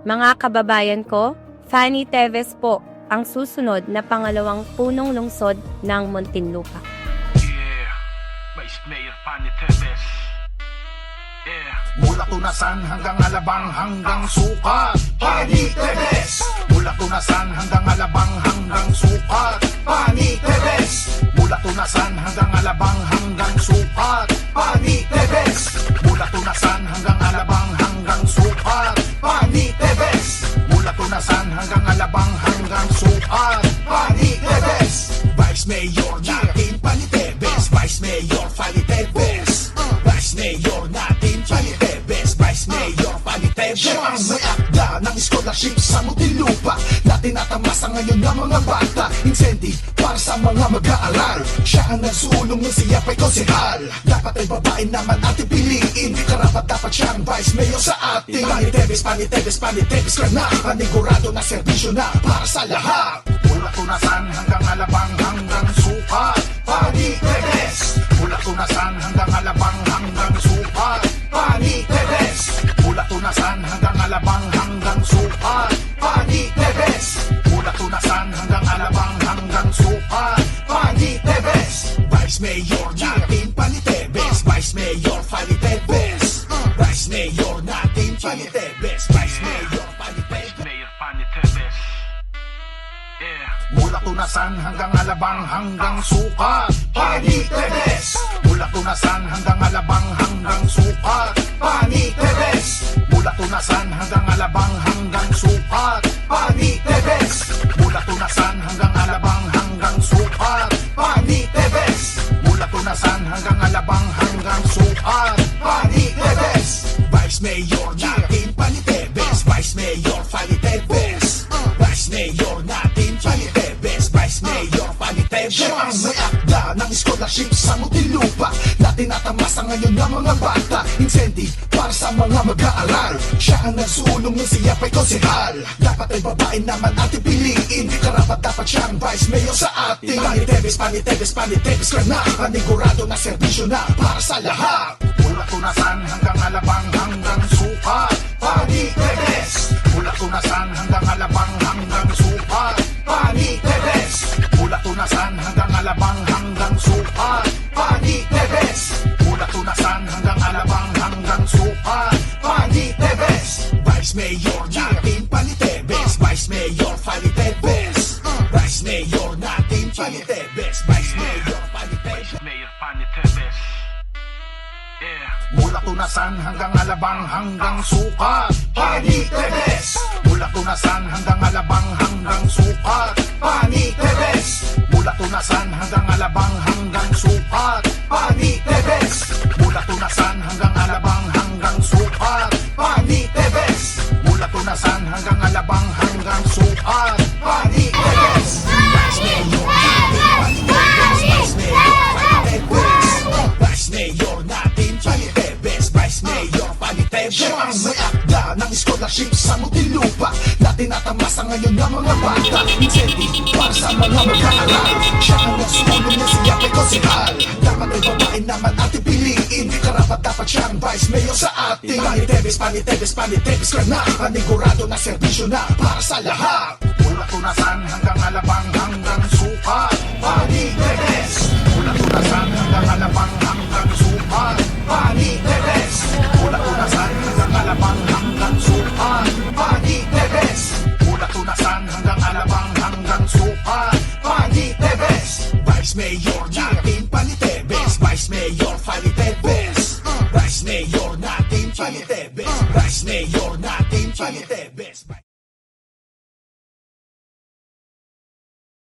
Mga kababayan ko, Fanny Teves po ang susunod na pangalawang punong lungsod ng Muntinlupa. Yeah, Vice Mayor Fanny Teves. Yeah. Mula Tunasan hanggang Alabang hanggang Sukat, Fanny Teves. Mula Tunasan hanggang Alabang hanggang Sukat, Fanny Teves. Mula Tunasan hanggang Alabang hanggang Sukat, Fanny Teves. Mula Tunasan hanggang Alabang hanggang Sukat, Fanny Teves. Mula Tunasan hanggang Alabang hanggang Sukat, Fanny Teves. Vice Mayor natin Fanny Teves. Vice Mayor Fanny Teves. Vice Mayor natin Fanny Teves. Vice Mayor Fanny Teves. Siya ang may akda ng scholarship sa Muntinlupa na tinatamasa ngayon ng mga bata. Incentive para sa mga mag-aaral. Siya ang nagsulong ng siya pa'y konsehal. Dapat ay babae naman ating piliin. Karapat dapat siyang Vice Mayor sa ating Fanny Teves, Fanny Teves, Fanny Teves ka na. Panigurado na serbisyo na para sa lahat. Mula Tunasan hanggang Alabang hanggang Sukat, Fanny Teves. Mula Tunasan hanggang Alabang hanggang Sukat, Fanny Teves. Mula Tunasan hanggang Alabang hanggang Sukat, Fanny Teves. Mula Tunasan hanggang Alabang hanggang Sukat, Fanny Teves. Vice Mayor natin Fanny Teves. Vice Mayor Fanny Teves. Vice Mayor natin Fanny Teves. Vice Mayor Fanny Teves. Mayor Fanny Teves. Yeah. Mula Tunasan hanggang Alabang hanggang Sukat, Fanny Teves. Mula Tunasan hanggang Alabang hanggang Sukat, Fanny Teves. Mula Tunasan hanggang Alabang hanggang Sukat, Fanny Teves. Mula Tunasan hanggang Alabang hanggang Sukat, Fanny Teves. Mula Tunasan hanggang Alabang hanggang Sukat, Fanny Teves. Vice Mayor natin Fanny Teves. Vice Mayor Fanny Teves. Vice Mayor natin Fanny Teves. Vice Mayor Fanny Teves. Siya ang may akda ng scholarship sa Muntinlupa na tinatamasa ngayon ng mga bata. Incentive para sa mga mag-aaral. Siya ang nagsulong ng siya pa'y konsehal. Dapat ay babae naman ating piliin. Karapat dapat siyang Vice Mayor sa ating Fanny Teves, Fanny Teves, Fanny Teves ka na. Panigurado na serbisyo na para sa lahat. Mula Tunasan hanggang Alabang hanggang Sukat, Fanny Teves. Mula Tunasan hanggang Alabang hanggang Sukat, Fanny Teves. Mula Tunasan hanggang Alabang hanggang Sukat, Fanny Teves. Mula Tunasan hanggang Alabang hanggang Sukat, Fanny Teves. Vice Mayor natin Fanny Teves. Vice Mayor Fanny Teves. Vice Mayor natin Fanny Teves. Vice Mayor Fanny Teves. Mayor Fanny Teves. Yeah. Mula Tunasan hanggang Alabang hanggang Sukat, Fanny Teves. Mula Tunasan hanggang Alabang hanggang Sukat, Fanny Teves. Mula Tunasan hanggang Alabang hanggang Sukat, Fanny Teves. Mula Tunasan hanggang Alabang hanggang Sukat, Fanny Teves. Mula Tunasan hanggang Alabang hanggang Sukat, Fanny Teves. Vice Mayor natin Fanny Teves. Vice Mayor natin Fanny Teves. Vice Mayor Fanny Teves. Siya ang may akda ng scholarship sa Muntinlupa na tinatamasa ngayon ng mga bata. Incentive para sa mga mag-aaral. Siya ang nagsulong ng siya pa'y konsehal. Dapat ay babae naman ating piliin. Karapat dapat siyang Vice Mayor sa ating Fanny Teves, Fanny Teves, Fanny Teves ka na. Panigurado na serbisyo na para sa lahat. Mula Tunasan hanggang Alabang hanggang Sukat, Fanny Teves. Mula Tunasan hanggang Alabang hanggang Sukat, Fanny Teves. Mula Tunasan hanggang Alabang hanggang Sukat, Fanny Teves. Mula Tunasan hanggang Alabang hanggang Sukat, Fanny Teves. Vice Mayor natin Fanny Teves. Vice Mayor Fanny Teves. Vice Mayor natin Fanny Teves. Vice Mayor natin Fanny Teves.